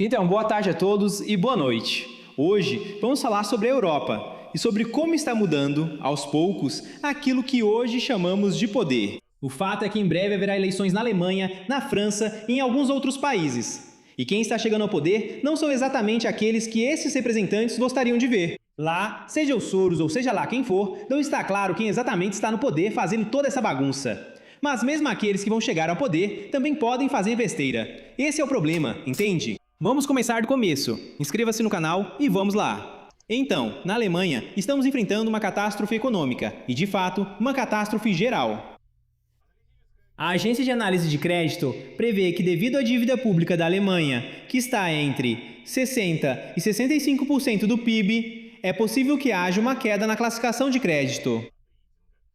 Então, boa tarde a todos e boa noite. Hoje vamos falar sobre a Europa e sobre como está mudando, aos poucos, aquilo que hoje chamamos de poder. O fato é que em breve haverá eleições na Alemanha, na França e em alguns outros países. E quem está chegando ao poder não são exatamente aqueles que esses representantes gostariam de ver. Lá, seja o Soros ou seja lá quem for, não está claro quem exatamente está no poder fazendo toda essa bagunça. Mas mesmo aqueles que vão chegar ao poder também podem fazer besteira. Esse é o problema, entende? Vamos começar do começo. Inscreva-se no canal e vamos lá. Então, na Alemanha, estamos enfrentando uma catástrofe econômica e, de fato, uma catástrofe geral. A agência de análise de crédito prevê que, devido à dívida pública da Alemanha, que está entre 60% e 65% do PIB, é possível que haja uma queda na classificação de crédito.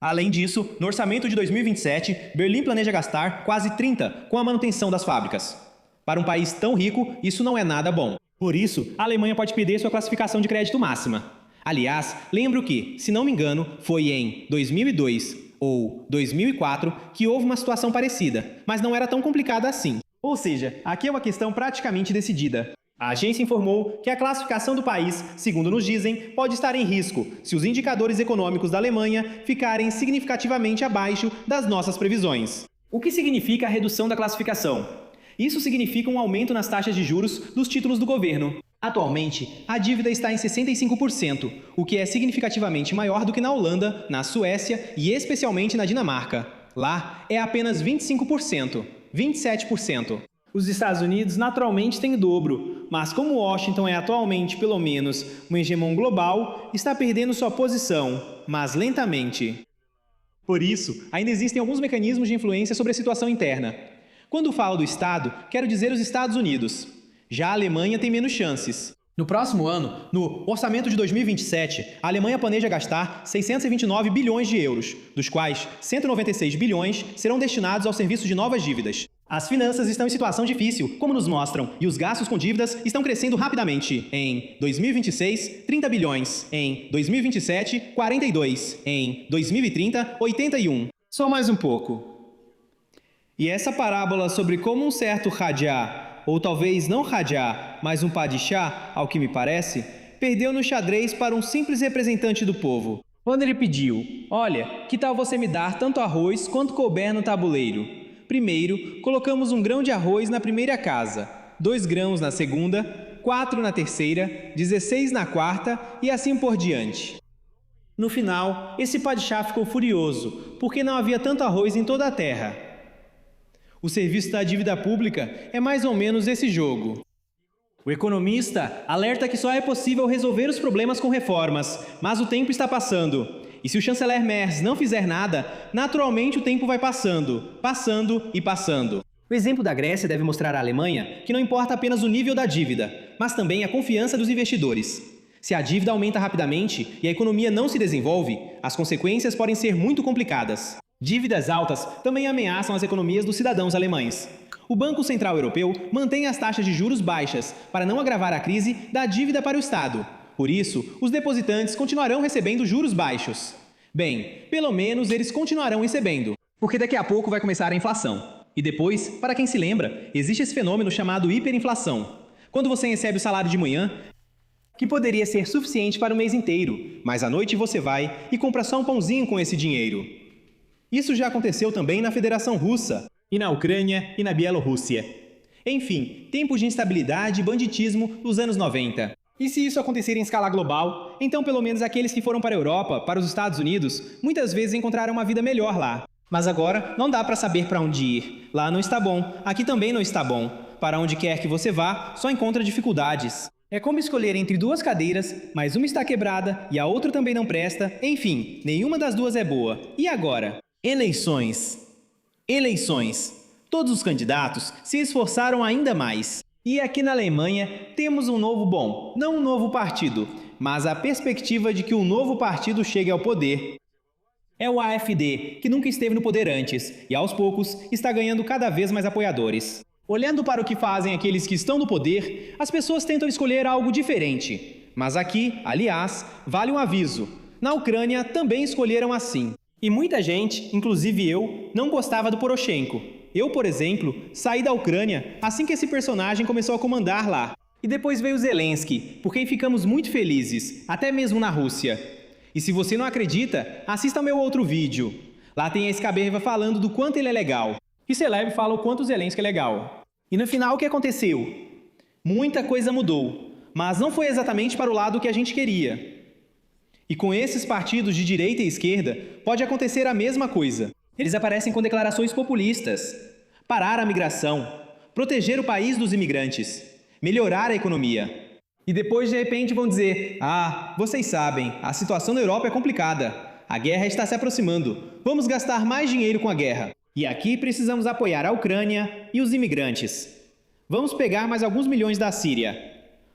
Além disso, no orçamento de 2027, Berlim planeja gastar quase 30% com a manutenção das fábricas. Para um país tão rico, isso não é nada bom. Por isso, a Alemanha pode perder sua classificação de crédito máxima. Aliás, lembro que, se não me engano, foi em 2002 ou 2004 que houve uma situação parecida, mas não era tão complicada assim. Ou seja, aqui é uma questão praticamente decidida. A agência informou que a classificação do país, segundo nos dizem, pode estar em risco se os indicadores econômicos da Alemanha ficarem significativamente abaixo das nossas previsões. O que significa a redução da classificação? Isso significa um aumento nas taxas de juros dos títulos do governo. Atualmente, a dívida está em 65%, o que é significativamente maior do que na Holanda, na Suécia e especialmente na Dinamarca. Lá é apenas 25%, 27%. Os Estados Unidos naturalmente têm o dobro, mas como Washington é atualmente pelo menos um hegemon global, está perdendo sua posição, mas lentamente. Por isso, ainda existem alguns mecanismos de influência sobre a situação interna. Quando falo do Estado, quero dizer os Estados Unidos. Já a Alemanha tem menos chances. No próximo ano, no orçamento de 2027, a Alemanha planeja gastar 629 bilhões de euros, dos quais 196 bilhões serão destinados ao serviço de novas dívidas. As finanças estão em situação difícil, como nos mostram, e os gastos com dívidas estão crescendo rapidamente. Em 2026, 30 bilhões. Em 2027, 42. Em 2030, 81. Só mais um pouco. E essa parábola sobre como um certo Rajá, ou talvez não Rajá, mas um padishá, ao que me parece, perdeu no xadrez para um simples representante do povo. Quando ele pediu, olha, que tal você me dar tanto arroz quanto couber no tabuleiro? Primeiro, colocamos um grão de arroz na primeira casa, 2 grãos na segunda, 4 na terceira, 16 na quarta e assim por diante. No final, esse padishá ficou furioso, porque não havia tanto arroz em toda a terra. O serviço da dívida pública é mais ou menos esse jogo. O economista alerta que só é possível resolver os problemas com reformas, mas o tempo está passando. E se o chanceler Merz não fizer nada, naturalmente o tempo vai passando, passando e passando. O exemplo da Grécia deve mostrar à Alemanha que não importa apenas o nível da dívida, mas também a confiança dos investidores. Se a dívida aumenta rapidamente e a economia não se desenvolve, as consequências podem ser muito complicadas. Dívidas altas também ameaçam as economias dos cidadãos alemães. O Banco Central Europeu mantém as taxas de juros baixas para não agravar a crise da dívida para o Estado. Por isso, os depositantes continuarão recebendo juros baixos. Bem, pelo menos eles continuarão recebendo, porque daqui a pouco vai começar a inflação. E depois, para quem se lembra, existe esse fenômeno chamado hiperinflação. Quando você recebe o salário de manhã, que poderia ser suficiente para o mês inteiro, mas à noite você vai e compra só um pãozinho com esse dinheiro. Isso já aconteceu também na Federação Russa, e na Ucrânia e na Bielorrússia. Enfim, tempos de instabilidade e banditismo dos anos 90. E se isso acontecer em escala global, então pelo menos aqueles que foram para a Europa, para os Estados Unidos, muitas vezes encontraram uma vida melhor lá. Mas agora não dá para saber para onde ir. Lá não está bom, aqui também não está bom. Para onde quer que você vá, só encontra dificuldades. É como escolher entre 2 cadeiras, mas uma está quebrada e a outra também não presta. Enfim, nenhuma das duas é boa. E agora? Eleições. Todos os candidatos se esforçaram ainda mais. E aqui na Alemanha temos um novo não um novo partido, mas a perspectiva de que um novo partido chegue ao poder. É o AfD, que nunca esteve no poder antes e aos poucos está ganhando cada vez mais apoiadores. Olhando para o que fazem aqueles que estão no poder, as pessoas tentam escolher algo diferente. Mas aqui, aliás, vale um aviso. Na Ucrânia também escolheram assim. E muita gente, inclusive eu, não gostava do Poroshenko. Eu, por exemplo, saí da Ucrânia assim que esse personagem começou a comandar lá. E depois veio Zelensky, por quem ficamos muito felizes, até mesmo na Rússia. E se você não acredita, assista ao meu outro vídeo. Lá tem a Escaberva falando do quanto ele é legal. E Celebre fala o quanto o Zelensky é legal. E no final o que aconteceu? Muita coisa mudou, mas não foi exatamente para o lado que a gente queria. E com esses partidos de direita e esquerda, pode acontecer a mesma coisa. Eles aparecem com declarações populistas. Parar a migração, proteger o país dos imigrantes, melhorar a economia. E depois, de repente, vão dizer: ah, vocês sabem, a situação na Europa é complicada. A guerra está se aproximando. Vamos gastar mais dinheiro com a guerra. E aqui precisamos apoiar a Ucrânia e os imigrantes. Vamos pegar mais alguns milhões da Síria.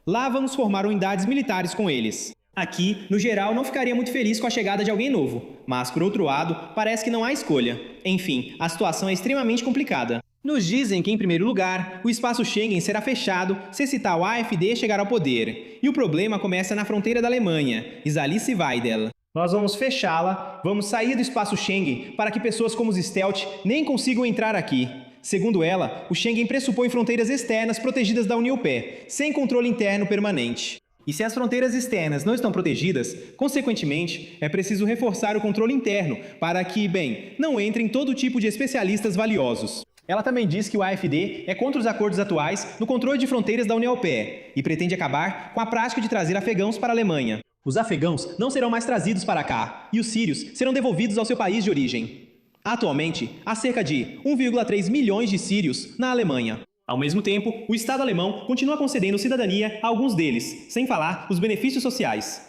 Lá vamos formar unidades militares com eles. Aqui, no geral, não ficaria muito feliz com a chegada de alguém novo. Mas, por outro lado, parece que não há escolha. Enfim, a situação é extremamente complicada. Nos dizem que, em primeiro lugar, o espaço Schengen será fechado se esse tal AfD chegar ao poder. E o problema começa na fronteira da Alemanha, Alice Weidel. Nós vamos fechá-la, vamos sair do espaço Schengen para que pessoas como os Stealth nem consigam entrar aqui. Segundo ela, o Schengen pressupõe fronteiras externas protegidas da União Europeia, sem controle interno permanente. E se as fronteiras externas não estão protegidas, consequentemente, é preciso reforçar o controle interno para que, bem, não entrem todo tipo de especialistas valiosos. Ela também diz que o AfD é contra os acordos atuais no controle de fronteiras da União Europeia e pretende acabar com a prática de trazer afegãos para a Alemanha. Os afegãos não serão mais trazidos para cá e os sírios serão devolvidos ao seu país de origem. Atualmente, há cerca de 1,3 milhões de sírios na Alemanha. Ao mesmo tempo, o Estado alemão continua concedendo cidadania a alguns deles, sem falar os benefícios sociais.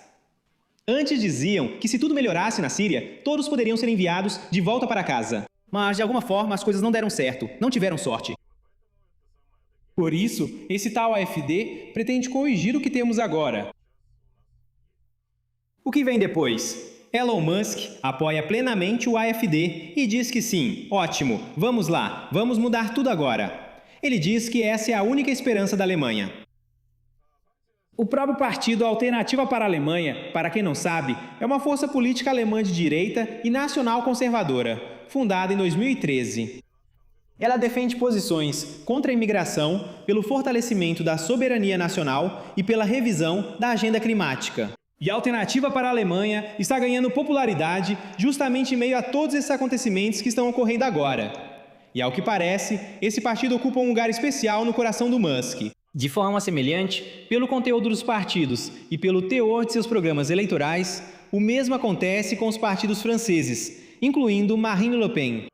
Antes diziam que se tudo melhorasse na Síria, todos poderiam ser enviados de volta para casa. Mas, de alguma forma, as coisas não deram certo, não tiveram sorte. Por isso, esse tal AfD pretende corrigir o que temos agora. O que vem depois? Elon Musk apoia plenamente o AfD e diz que sim, ótimo, vamos lá, vamos mudar tudo agora. Ele diz que essa é a única esperança da Alemanha. O próprio partido Alternativa para a Alemanha, para quem não sabe, é uma força política alemã de direita e nacional conservadora, fundada em 2013. Ela defende posições contra a imigração, pelo fortalecimento da soberania nacional e pela revisão da agenda climática. E a Alternativa para a Alemanha está ganhando popularidade justamente em meio a todos esses acontecimentos que estão ocorrendo agora. E ao que parece, esse partido ocupa um lugar especial no coração do Musk. De forma semelhante, pelo conteúdo dos partidos e pelo teor de seus programas eleitorais, o mesmo acontece com os partidos franceses, incluindo Marine Le Pen.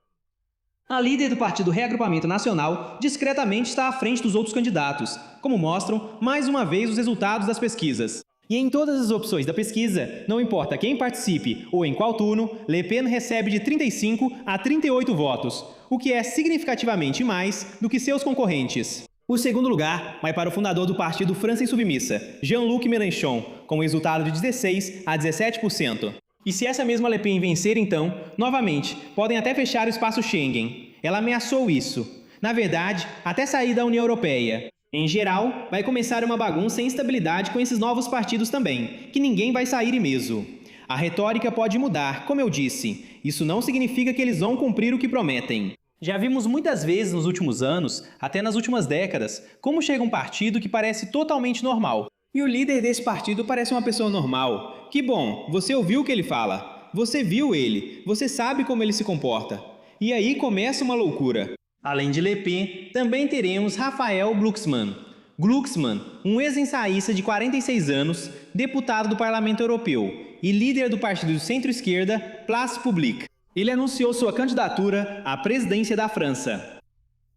A líder do Partido Reagrupamento Nacional discretamente está à frente dos outros candidatos, como mostram, mais uma vez, os resultados das pesquisas. E em todas as opções da pesquisa, não importa quem participe ou em qual turno, Le Pen recebe de 35 a 38 votos, o que é significativamente mais do que seus concorrentes. O segundo lugar vai para o fundador do Partido França Insubmissa, Jean-Luc Mélenchon, com resultado de 16 a 17%. E se essa mesma Le Pen vencer, então, novamente, podem até fechar o espaço Schengen. Ela ameaçou isso. Na verdade, até sair da União Europeia. Em geral, vai começar uma bagunça e instabilidade com esses novos partidos também, que ninguém vai sair ileso. A retórica pode mudar, como eu disse. Isso não significa que eles vão cumprir o que prometem. Já vimos muitas vezes nos últimos anos, até nas últimas décadas, como chega um partido que parece totalmente normal. E o líder desse partido parece uma pessoa normal. Que bom, você ouviu o que ele fala. Você viu ele, você sabe como ele se comporta. E aí começa uma loucura. Além de Le Pen, também teremos Raphael Glucksmann. Glucksmann, um ex-ensaísta de 46 anos, deputado do Parlamento Europeu e líder do partido de centro-esquerda Place Publique. Ele anunciou sua candidatura à presidência da França.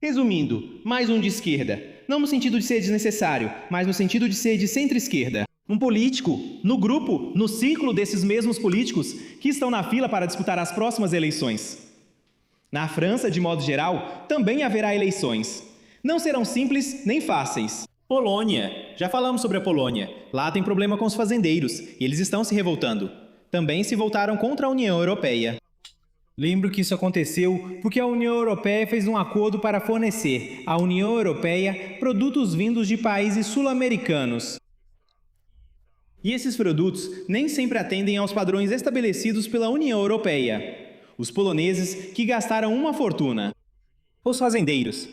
Resumindo, mais um de esquerda. Não no sentido de ser desnecessário, mas no sentido de ser de centro-esquerda. Um político, no grupo, no círculo desses mesmos políticos que estão na fila para disputar as próximas eleições. Na França, de modo geral, também haverá eleições. Não serão simples nem fáceis. Polônia. Já falamos sobre a Polônia. Lá tem problema com os fazendeiros e eles estão se revoltando. Também se voltaram contra a União Europeia. Lembro que isso aconteceu porque a União Europeia fez um acordo para fornecer à União Europeia produtos vindos de países sul-americanos. E esses produtos nem sempre atendem aos padrões estabelecidos pela União Europeia. Os poloneses que gastaram uma fortuna. Os fazendeiros.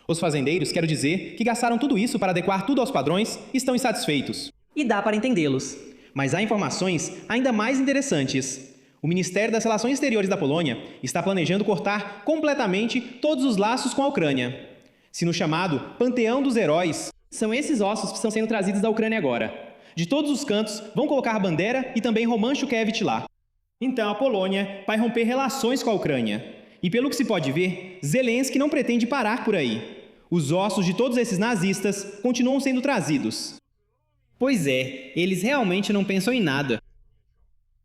Os fazendeiros, quero dizer, que gastaram tudo isso para adequar tudo aos padrões, estão insatisfeitos. E dá para entendê-los. Mas há informações ainda mais interessantes. O Ministério das Relações Exteriores da Polônia está planejando cortar completamente todos os laços com a Ucrânia. Se no chamado Panteão dos Heróis, são esses ossos que estão sendo trazidos da Ucrânia agora. De todos os cantos, vão colocar Bandera e também Roman Shukevich lá. Então a Polônia vai romper relações com a Ucrânia. E pelo que se pode ver, Zelensky não pretende parar por aí. Os ossos de todos esses nazistas continuam sendo trazidos. Pois é, eles realmente não pensam em nada.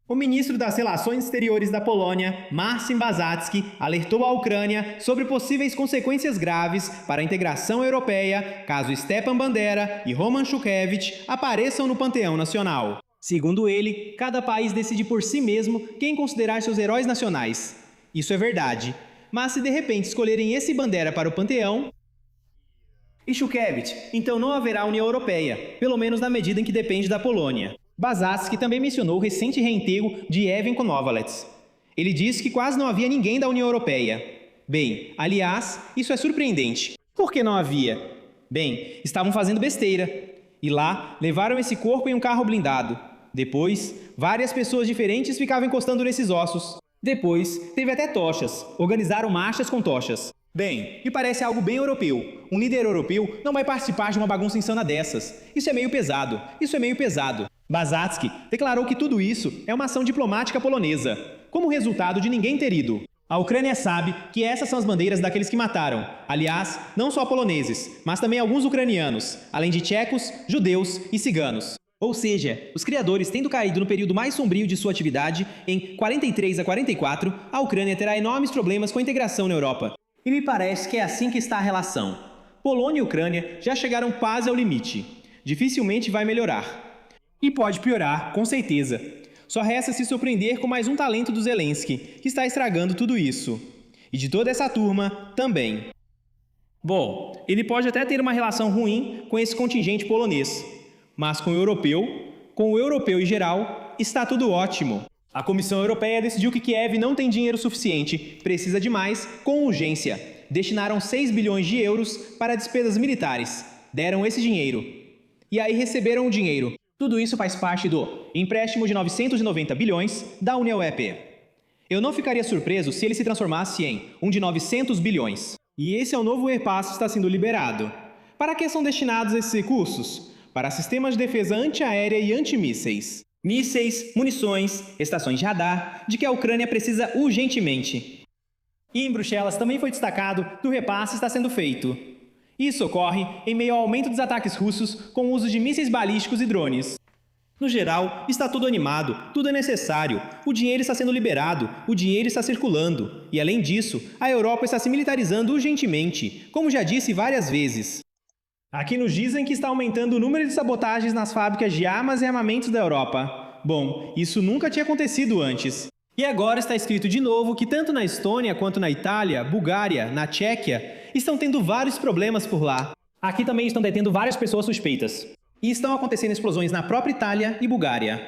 O ministro das Relações Exteriores da Polônia, Marcin Bazalski, alertou a Ucrânia sobre possíveis consequências graves para a integração europeia caso Stepan Bandera e Roman Shukevich apareçam no panteão nacional. Segundo ele, cada país decide por si mesmo quem considerar seus heróis nacionais. Isso é verdade. Mas se de repente escolherem esse Bandera para o panteão e Shukevich, então não haverá União Europeia, pelo menos na medida em que depende da Polônia. Bazalski também mencionou o recente reintegra de Evan Konovalets. Ele disse que quase não havia ninguém da União Europeia. Bem, aliás, isso é surpreendente. Por que não havia? Bem, estavam fazendo besteira. E lá, levaram esse corpo em um carro blindado. Depois, várias pessoas diferentes ficavam encostando nesses ossos. Depois, teve até tochas. Organizaram marchas com tochas. Bem, me parece algo bem europeu. Um líder europeu não vai participar de uma bagunça insana dessas. Isso é meio pesado. Bazalski declarou que tudo isso é uma ação diplomática polonesa, como resultado de ninguém ter ido. A Ucrânia sabe que essas são as bandeiras daqueles que mataram. Aliás, não só poloneses, mas também alguns ucranianos, além de tchecos, judeus e ciganos. Ou seja, os criadores tendo caído no período mais sombrio de sua atividade, em 43 a 44, a Ucrânia terá enormes problemas com a integração na Europa. E me parece que é assim que está a relação. Polônia e Ucrânia já chegaram quase ao limite. Dificilmente vai melhorar. E pode piorar, com certeza. Só resta se surpreender com mais um talento do Zelensky, que está estragando tudo isso. E de toda essa turma, também. Bom, ele pode até ter uma relação ruim com esse contingente polonês. Mas com o europeu em geral, está tudo ótimo. A Comissão Europeia decidiu que Kiev não tem dinheiro suficiente, precisa de mais, com urgência. Destinaram 6 bilhões de euros para despesas militares. Deram esse dinheiro. E aí receberam o dinheiro. Tudo isso faz parte do empréstimo de 990 bilhões da União Europeia. Eu não ficaria surpreso se ele se transformasse em um de 900 bilhões. E esse é o novo repasse que está sendo liberado. Para que são destinados esses recursos? Para sistemas de defesa antiaérea e antimísseis. Mísseis, munições, estações de radar, de que a Ucrânia precisa urgentemente. E em Bruxelas também foi destacado que o repasse está sendo feito. Isso ocorre em meio ao aumento dos ataques russos com o uso de mísseis balísticos e drones. No geral, está tudo animado, tudo é necessário, o dinheiro está sendo liberado, o dinheiro está circulando. E além disso, a Europa está se militarizando urgentemente, como já disse várias vezes. Aqui nos dizem que está aumentando o número de sabotagens nas fábricas de armas e armamentos da Europa. Bom, isso nunca tinha acontecido antes. E agora está escrito de novo que tanto na Estônia quanto na Itália, Bulgária, na Tchequia, estão tendo vários problemas por lá. Aqui também estão detendo várias pessoas suspeitas. E estão acontecendo explosões na própria Itália e Bulgária.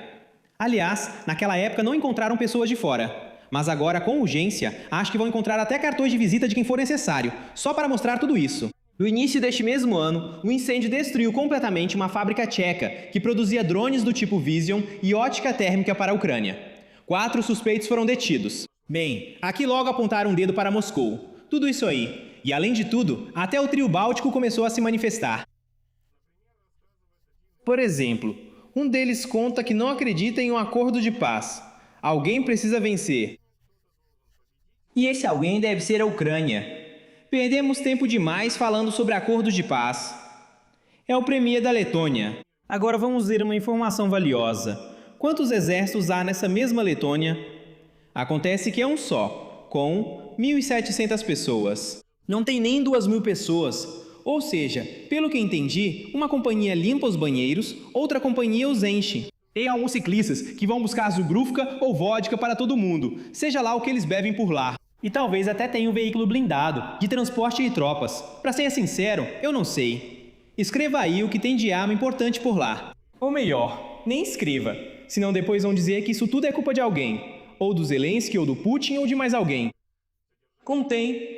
Aliás, naquela época não encontraram pessoas de fora. Mas agora, com urgência, acho que vão encontrar até cartões de visita de quem for necessário, só para mostrar tudo isso. No início deste mesmo ano, um incêndio destruiu completamente uma fábrica tcheca que produzia drones do tipo Vision e ótica térmica para a Ucrânia. 4 suspeitos foram detidos. Bem, aqui logo apontaram um dedo para Moscou. Tudo isso aí. E além de tudo, até o trio báltico começou a se manifestar. Por exemplo, um deles conta que não acredita em um acordo de paz. Alguém precisa vencer. E esse alguém deve ser a Ucrânia. Perdemos tempo demais falando sobre acordos de paz. É o premier da Letônia. Agora vamos ver uma informação valiosa. Quantos exércitos há nessa mesma Letônia? Acontece que é um só, com 1.700 pessoas. Não tem nem 2.000 pessoas. Ou seja, pelo que entendi, uma companhia limpa os banheiros, outra companhia os enche. Tem alguns ciclistas que vão buscar zugrufka ou vodka para todo mundo, seja lá o que eles bebem por lá. E talvez até tenha um veículo blindado, de transporte de tropas. Para ser sincero, eu não sei. Escreva aí o que tem de arma importante por lá. Ou melhor, nem escreva, senão depois vão dizer que isso tudo é culpa de alguém. Ou do Zelensky, ou do Putin, ou de mais alguém.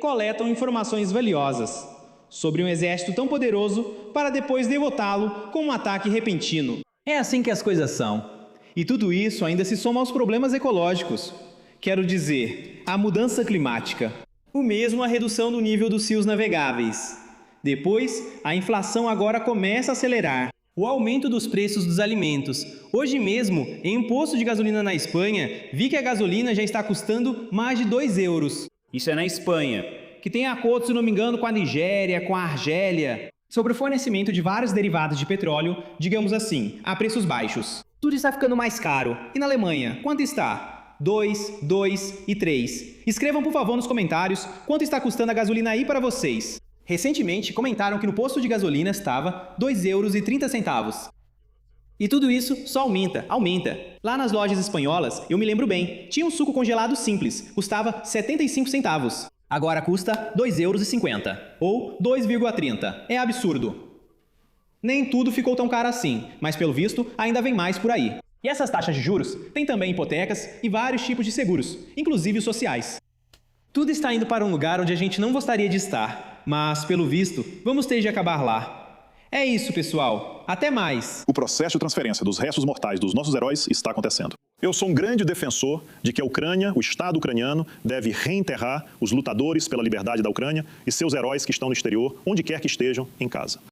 coletam informações valiosas sobre um exército tão poderoso para depois derrotá-lo com um ataque repentino. É assim que as coisas são. E tudo isso ainda se soma aos problemas ecológicos. Quero dizer, a mudança climática. O mesmo a redução do nível dos rios navegáveis. Depois, a inflação agora começa a acelerar. O aumento dos preços dos alimentos. Hoje mesmo, em um posto de gasolina na Espanha, vi que a gasolina já está custando mais de 2 euros. Isso é na Espanha, que tem acordo, se não me engano, com a Nigéria, com a Argélia, sobre o fornecimento de vários derivados de petróleo, digamos assim, a preços baixos. Tudo está ficando mais caro. E na Alemanha, quanto está? 2, 2 e 3. Escrevam, por favor, nos comentários quanto está custando a gasolina aí para vocês. Recentemente, comentaram que no posto de gasolina estava 2,30 euros. E tudo isso só aumenta. Lá nas lojas espanholas, eu me lembro bem, tinha um suco congelado simples, custava 75 centavos. Agora custa 2,50 euros, ou 2,30. É absurdo. Nem tudo ficou tão caro assim, mas pelo visto ainda vem mais por aí. E essas taxas de juros têm também hipotecas e vários tipos de seguros, inclusive os sociais. Tudo está indo para um lugar onde a gente não gostaria de estar, mas, pelo visto, vamos ter de acabar lá. É isso, pessoal. Até mais! O processo de transferência dos restos mortais dos nossos heróis está acontecendo. Eu sou um grande defensor de que a Ucrânia, o Estado ucraniano, deve reenterrar os lutadores pela liberdade da Ucrânia e seus heróis que estão no exterior, onde quer que estejam, em casa.